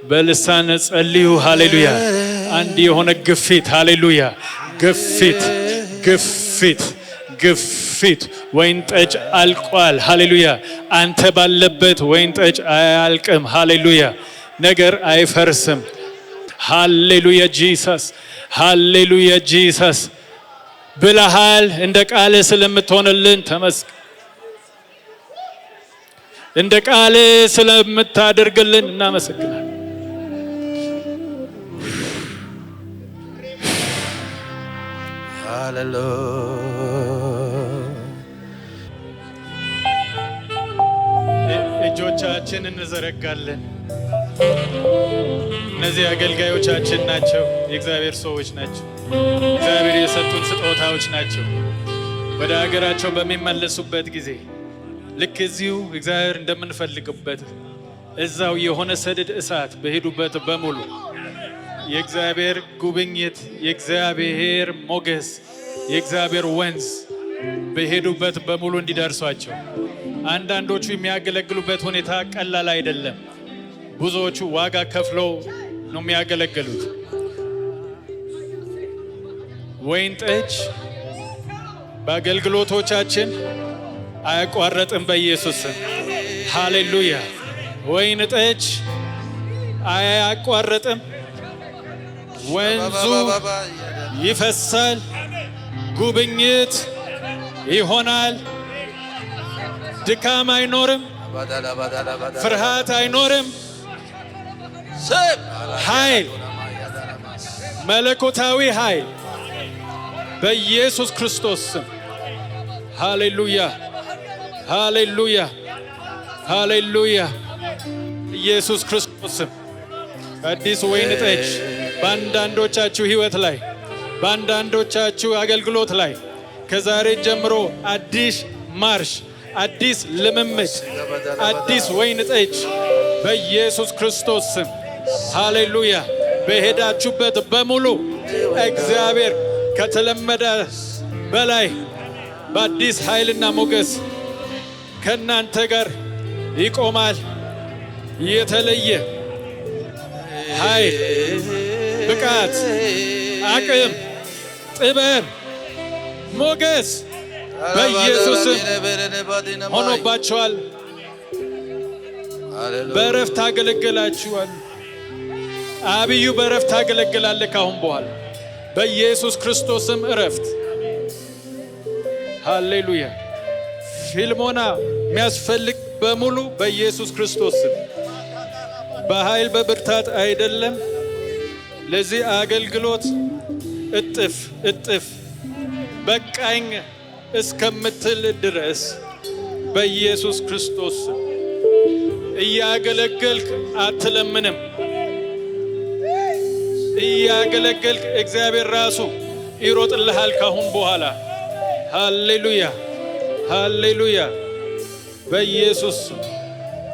በልሳን ጸልዩ። ሃሌሉያ አንድ የሆነ ግፊት ሃሌሉያ ግፊት ወይን ጠጅ አልቋል። ሃሌሉያ አንተ ባለበት ወይን ጠጅ አያልቅም። ሃሌሉያ ነገር አይፈርስም። ሃሌሉያ ጂሰስ ሃሌሉያ ጂሰስ ብለሃል። እንደ ቃል ስለምትሆንልን ተመስገን። እንደ ቃል ስለምታደርግልን እናመሰግናለን። እጆቻችን እንዘረጋለን። እነዚህ አገልጋዮቻችን ናቸው። የእግዚአብሔር ሰዎች ናቸው። እግዚአብሔር የሰጡን ስጦታዎች ናቸው። ወደ ሀገራቸው በሚመለሱበት ጊዜ ልክ እዚሁ እግዚአብሔር እንደምንፈልግበት እዛው የሆነ ሰደድ እሳት በሄዱበት በሙሉ የእግዚአብሔር ጉብኝት፣ የእግዚአብሔር ሞገስ፣ የእግዚአብሔር ወንዝ በሄዱበት በሙሉ እንዲደርሷቸው። አንዳንዶቹ የሚያገለግሉበት ሁኔታ ቀላል አይደለም። ብዙዎቹ ዋጋ ከፍለው ነው የሚያገለግሉት። ወይን ጠጅ በአገልግሎቶቻችን አያቋረጥም በኢየሱስ ስም ሃሌሉያ። ወይን ጠጅ አያቋረጥም። ወንዙ ይፈሳል። ጉብኝት ይሆናል። ድካም አይኖርም። ፍርሃት አይኖርም። ኃይል፣ መለኮታዊ ኃይል በኢየሱስ ክርስቶስ ስም ሃሌሉያ ሃሌሉያ ሃሌሉያ። ኢየሱስ ክርስቶስ ስም አዲስ ወይን ጠጅ በአንዳንዶቻችሁ ህይወት ላይ በአንዳንዶቻችሁ አገልግሎት ላይ ከዛሬ ጀምሮ አዲስ ማርሽ፣ አዲስ ልምምድ፣ አዲስ ወይን ጠጅ በኢየሱስ ክርስቶስ ስም ሃሌሉያ። በሄዳችሁበት በሙሉ እግዚአብሔር ከተለመደ በላይ በአዲስ ኃይልና ሞገስ ከናንተ ጋር ይቆማል። የተለየ ኃይል፣ ብቃት፣ አቅም፣ ጥበብ፣ ሞገስ በኢየሱስም ሆኖባቸዋል። በእረፍት ታገለግላችኋል። አብዩ በእረፍት ታገለግላለህ ካሁን በኋላ በኢየሱስ ክርስቶስም እረፍት። ሃሌሉያ። ፊልሞና የሚያስፈልግ በሙሉ በኢየሱስ ክርስቶስም በኃይል በብርታት አይደለም። ለዚህ አገልግሎት እጥፍ በቃኝ እስከምትል ድረስ በኢየሱስ ክርስቶስ እያገለገልክ አትለምንም። እያገለገልክ እግዚአብሔር ራሱ ይሮጥልሃል ካሁን በኋላ። ሃሌሉያ ሃሌሉያ። በኢየሱስ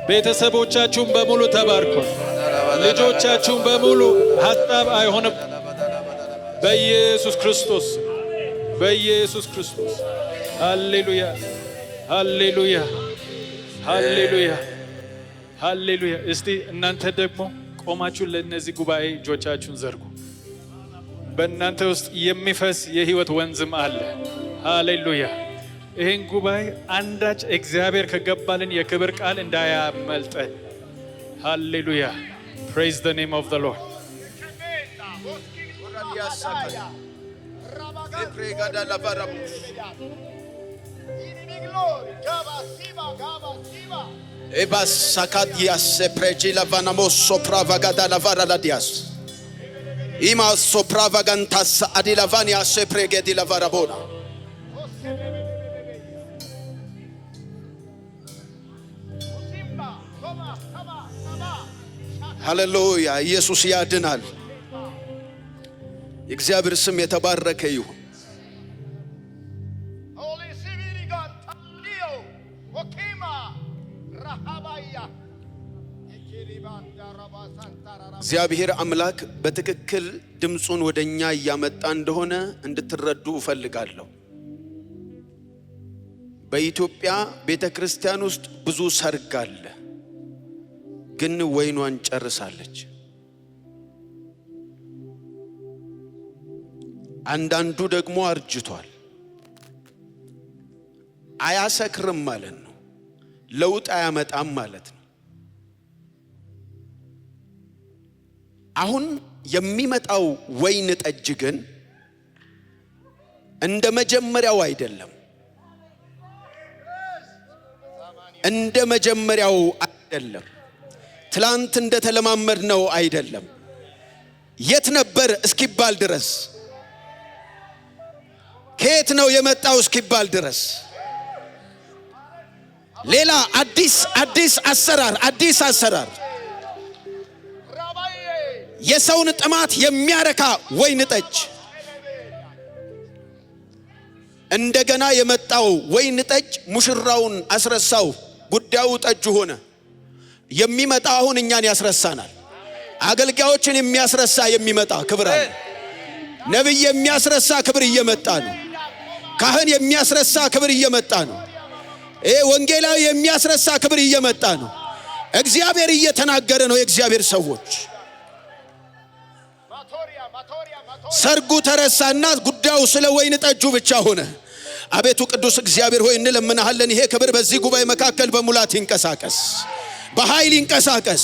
ቤተሰቦቻችሁን በሙሉ ተባርኩ። ልጆቻችሁን በሙሉ ሐሳብ አይሆንም። በኢየሱስ ክርስቶስ በኢየሱስ ክርስቶስ። ሃሌሉያ ሃሌሉያ ሃሌሉያ ሃሌሉያ። እስቲ እናንተ ደግሞ ቆማችሁ ለነዚህ ጉባኤ እጆቻችሁን ዘርጉ። በእናንተ ውስጥ የሚፈስ የህይወት ወንዝም አለ። ሃሌሉያ። ይህን ጉባኤ አንዳች እግዚአብሔር ከገባልን የክብር ቃል እንዳያመልጠን። ሃሌሉያ። Praise the name of the Lord. Ebas sakadias sepreji lavanamos sopravagada lavara ladias. Ima sopravagantas adilavania sepregedi lavarabona. ሃሌሉያ። ኢየሱስ ያድናል። የእግዚአብሔር ስም የተባረከ ይሁን። እግዚአብሔር አምላክ በትክክል ድምጹን ወደኛ እያመጣ እንደሆነ እንድትረዱ እፈልጋለሁ። በኢትዮጵያ ቤተክርስቲያን ውስጥ ብዙ ሰርግ አለ፣ ግን ወይኗን ጨርሳለች። አንዳንዱ ደግሞ አርጅቷል። አያሰክርም ማለት ነው። ለውጥ አያመጣም ማለት ነው። አሁን የሚመጣው ወይን ጠጅ ግን እንደ መጀመሪያው አይደለም። እንደ መጀመሪያው አይደለም። ትላንት እንደተለማመድነው አይደለም። የት ነበር እስኪባል ድረስ፣ ከየት ነው የመጣው እስኪባል ድረስ ሌላ አዲስ አሰራር የሰውን ጥማት የሚያረካ ወይን ጠጅ። እንደገና የመጣው ወይን ጠጅ ሙሽራውን አስረሳው። ጉዳዩ ጠጅ ሆነ። የሚመጣ አሁን እኛን ያስረሳናል። አገልጋዮችን የሚያስረሳ የሚመጣ ክብር አለ። ነብይ የሚያስረሳ ክብር እየመጣ ነው። ካህን የሚያስረሳ ክብር እየመጣ ነው። ወንጌላዊ የሚያስረሳ ክብር እየመጣ ነው። እግዚአብሔር እየተናገረ ነው። የእግዚአብሔር ሰዎች ሰርጉ ተረሳና ጉዳዩ ስለ ወይን ጠጁ ብቻ ሆነ። አቤቱ ቅዱስ እግዚአብሔር ሆይ እንለምንሃለን። ይሄ ክብር በዚህ ጉባኤ መካከል በሙላት ይንቀሳቀስ፣ በኃይል ይንቀሳቀስ።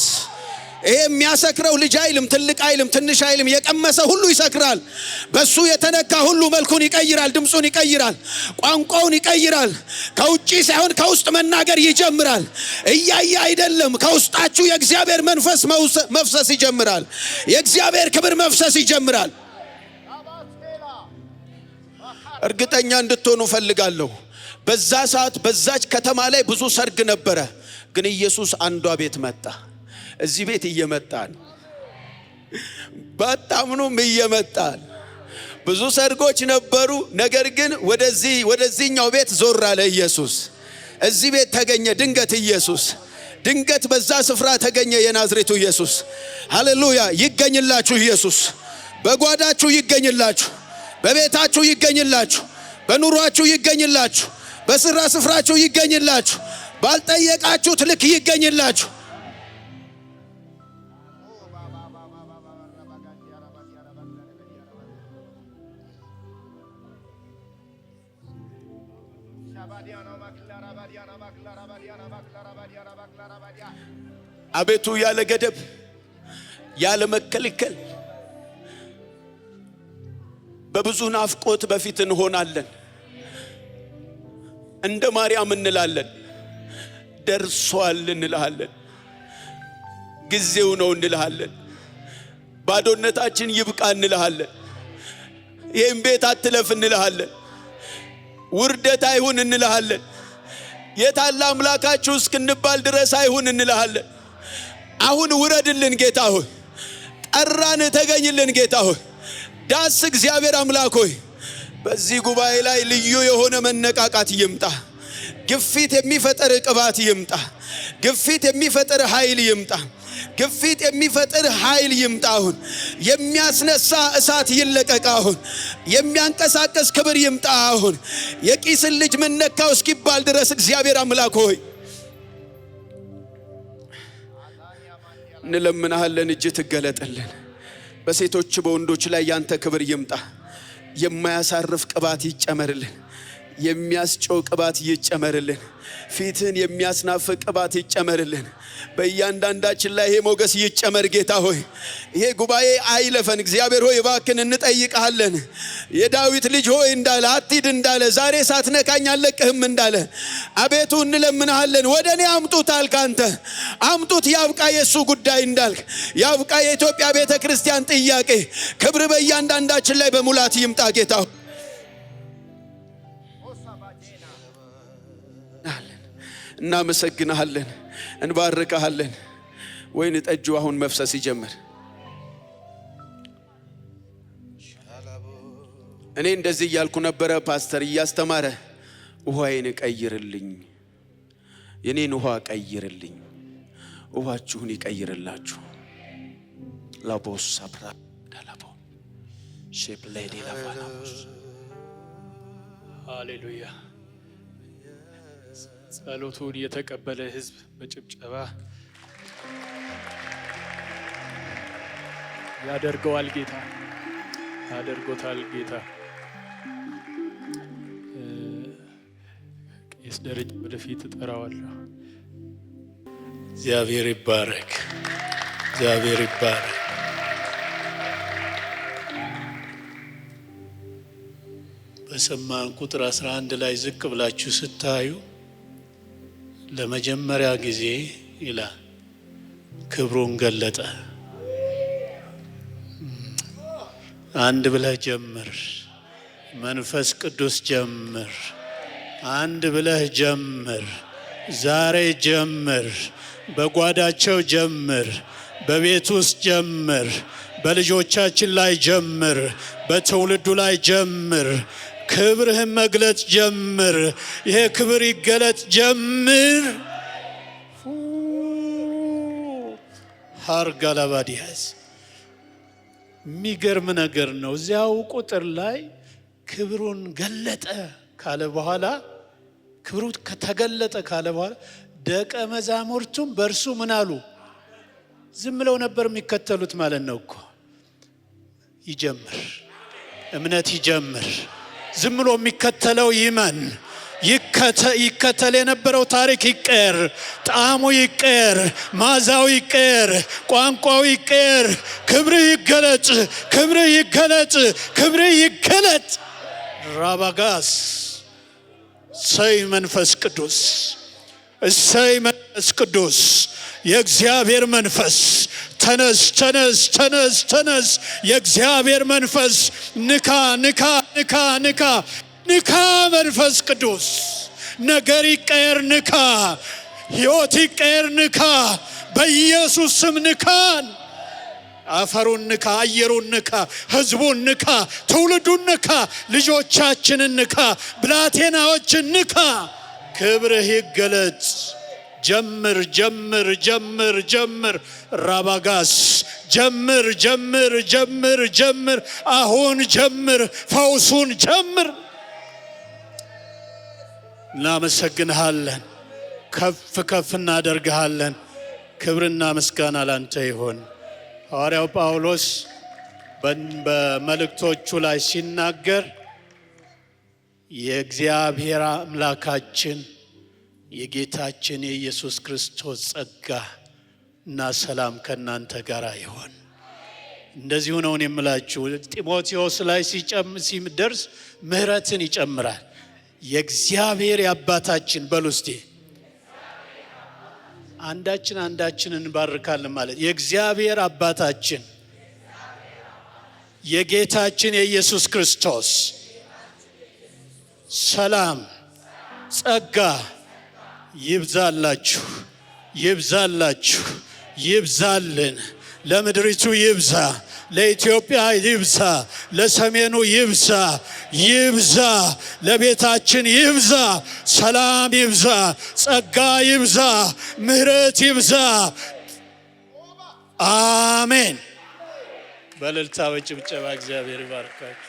ይሄ የሚያሰክረው ልጅ አይልም፣ ትልቅ አይልም፣ ትንሽ አይልም። የቀመሰ ሁሉ ይሰክራል። በሱ የተነካ ሁሉ መልኩን ይቀይራል፣ ድምጹን ይቀይራል፣ ቋንቋውን ይቀይራል። ከውጪ ሳይሆን ከውስጥ መናገር ይጀምራል። እያየ አይደለም፣ ከውስጣችሁ የእግዚአብሔር መንፈስ መፍሰስ ይጀምራል። የእግዚአብሔር ክብር መፍሰስ ይጀምራል። እርግጠኛ እንድትሆኑ ፈልጋለሁ። በዛ ሰዓት በዛች ከተማ ላይ ብዙ ሰርግ ነበረ፣ ግን ኢየሱስ አንዷ ቤት መጣ። እዚህ ቤት እየመጣን በጣምኑም እየመጣን ብዙ ሰርጎች ነበሩ፣ ነገር ግን ወደዚህኛው ቤት ዞር አለ ኢየሱስ። እዚህ ቤት ተገኘ ድንገት ኢየሱስ። ድንገት በዛ ስፍራ ተገኘ የናዝሬቱ ኢየሱስ። ሃሌሉያ። ይገኝላችሁ ኢየሱስ። በጓዳችሁ ይገኝላችሁ፣ በቤታችሁ ይገኝላችሁ፣ በኑሯችሁ ይገኝላችሁ፣ በስራ ስፍራችሁ ይገኝላችሁ፣ ባልጠየቃችሁት ልክ ይገኝላችሁ። አቤቱ ያለ ገደብ ያለ መከልከል በብዙ ናፍቆት በፊት እንሆናለን። እንደ ማርያም እንላለን፣ ደርሷል እንልሃለን፣ ጊዜው ነው እንልሃለን፣ ባዶነታችን ይብቃ እንልሃለን፣ ይህን ቤት አትለፍ እንልሃለን። ውርደት አይሁን እንልሃለን። የታለ አምላካችሁ እስክንባል ድረስ አይሁን እንልሃለን። አሁን ውረድልን ጌታ ሆይ፣ ጠራን ተገኝልን ጌታ ሆይ። ዳስ እግዚአብሔር አምላክ ሆይ በዚህ ጉባኤ ላይ ልዩ የሆነ መነቃቃት ይምጣ። ግፊት የሚፈጠር ቅባት ይምጣ። ግፊት የሚፈጠር ኃይል ይምጣ። ግፊት የሚፈጠር ኃይል ይምጣ። አሁን የሚያስነሳ እሳት ይለቀቅ። አሁን የሚያንቀሳቀስ ክብር ይምጣ። አሁን የቂስን ልጅ ምን ነካው እስኪባል ድረስ እግዚአብሔር አምላክ ሆይ እንለምናለን። እጅ ትገለጥልን። በሴቶች በወንዶች ላይ ያንተ ክብር ይምጣ። የማያሳርፍ ቅባት ይጨመርልን። የሚያስጨው ቅባት ይጨመርልን። ፊትን የሚያስናፍቅ ቅባት ይጨመርልን። በእያንዳንዳችን ላይ ይሄ ሞገስ ይጨመር ጌታ ሆይ። ይሄ ጉባኤ አይለፈን እግዚአብሔር ሆይ እባክን እንጠይቃለን። የዳዊት ልጅ ሆይ እንዳለ አትሂድ እንዳለ ዛሬ ሳትነካኝ አልለቅህም እንዳለ አቤቱ እንለምናለን። ወደኔ አምጡት አልክ አንተ። አምጡት ያብቃ የሱ ጉዳይ እንዳልክ ያብቃ የኢትዮጵያ ቤተክርስቲያን ጥያቄ። ክብር በእያንዳንዳችን ላይ በሙላት ይምጣ ጌታ ሆይ። እናመሰግናለን፣ እንባርካለን። ወይን ጠጁ አሁን መፍሰስ ይጀምር። እኔ እንደዚህ እያልኩ ነበረ ፓስተር እያስተማረ ውሃዬን ቀይርልኝ፣ የኔን ውሃ ቀይርልኝ፣ ውሃችሁን ይቀይርላችሁ። ላቦስ አብራ ዳላቦ ሼፕሌዲ ላፋናቦስ ሃሌሉያ። ጸሎቱን የተቀበለ ሕዝብ በጭብጨባ ያደርገዋል ጌታ፣ ያደርጎታል ጌታ። ቄስ ደረጃ ወደፊት እጠራዋለሁ። እግዚአብሔር ይባረክ፣ እግዚአብሔር ይባረክ። በሰማን ቁጥር 11 ላይ ዝቅ ብላችሁ ስታዩ ለመጀመሪያ ጊዜ ይላል ክብሩን ገለጠ። አንድ ብለህ ጀምር፣ መንፈስ ቅዱስ ጀምር። አንድ ብለህ ጀምር፣ ዛሬ ጀምር፣ በጓዳቸው ጀምር፣ በቤት ውስጥ ጀምር፣ በልጆቻችን ላይ ጀምር፣ በትውልዱ ላይ ጀምር። ክብርህን መግለጥ ጀምር። ይሄ ክብር ይገለጥ ጀምር። ሃርጋላባዲያስ የሚገርም ነገር ነው። እዚያው ቁጥር ላይ ክብሩን ገለጠ ካለ በኋላ ክብሩ ከተገለጠ ካለ በኋላ ደቀ መዛሙርቱም በእርሱ ምን አሉ? ዝም ብለው ነበር የሚከተሉት ማለት ነው እኮ። ይጀምር፣ እምነት ይጀምር። ዝም ብሎ የሚከተለው ይመን። ይከተል የነበረው ታሪክ ይቀር፣ ጣዕሙ ይቀር፣ ማዛው ይቀር፣ ቋንቋው ይቀር። ክብርህ ይገለጥ፣ ክብርህ ይገለጥ፣ ክብርህ ይገለጥ። ራባጋስ እሰይ መንፈስ ቅዱስ፣ እሰይ መንፈስ ቅዱስ፣ የእግዚአብሔር መንፈስ ተነስ፣ ተነስ፣ ተነስ፣ ተነስ። የእግዚአብሔር መንፈስ ንካ፣ ንካ፣ ንካ፣ ንካ፣ ንካ። መንፈስ ቅዱስ ነገር ይቀየር፣ ንካ። ሕይወት ይቀየር፣ ንካ። በኢየሱስ ስም ንካን። አፈሩን ንካ፣ አየሩን ንካ፣ ህዝቡን ንካ፣ ትውልዱን ንካ፣ ልጆቻችንን ንካ፣ ብላቴናዎችን ንካ። ክብርህ ይገለጥ። ጀምር፣ ጀምር፣ ጀምር፣ ጀምር። ራባጋስ ጀምር፣ ጀምር፣ ጀምር፣ ጀምር። አሁን ጀምር፣ ፈውሱን ጀምር። እናመሰግንሃለን፣ ከፍ ከፍ እናደርግሃለን። ክብርና ምስጋና ላንተ ይሁን። ሐዋርያው ጳውሎስ በመልእክቶቹ ላይ ሲናገር የእግዚአብሔር አምላካችን የጌታችን የኢየሱስ ክርስቶስ ጸጋ እና ሰላም ከእናንተ ጋር ይሁን። እንደዚሁ ነው የምላችሁ። ጢሞቴዎስ ላይ ሲደርስ ምህረትን ይጨምራል። የእግዚአብሔር የአባታችን በሉ እስቲ አንዳችን አንዳችንን እንባርካለን ማለት የእግዚአብሔር አባታችን የጌታችን የኢየሱስ ክርስቶስ ሰላም፣ ጸጋ ይብዛላችሁ፣ ይብዛላችሁ፣ ይብዛልን። ለምድሪቱ ይብዛ፣ ለኢትዮጵያ ይብዛ፣ ለሰሜኑ ይብዛ፣ ይብዛ፣ ለቤታችን ይብዛ፣ ሰላም ይብዛ፣ ጸጋ ይብዛ፣ ምሕረት ይብዛ። አሜን። በእልልታ በጭብጨባ እግዚአብሔር ይባርካችሁ።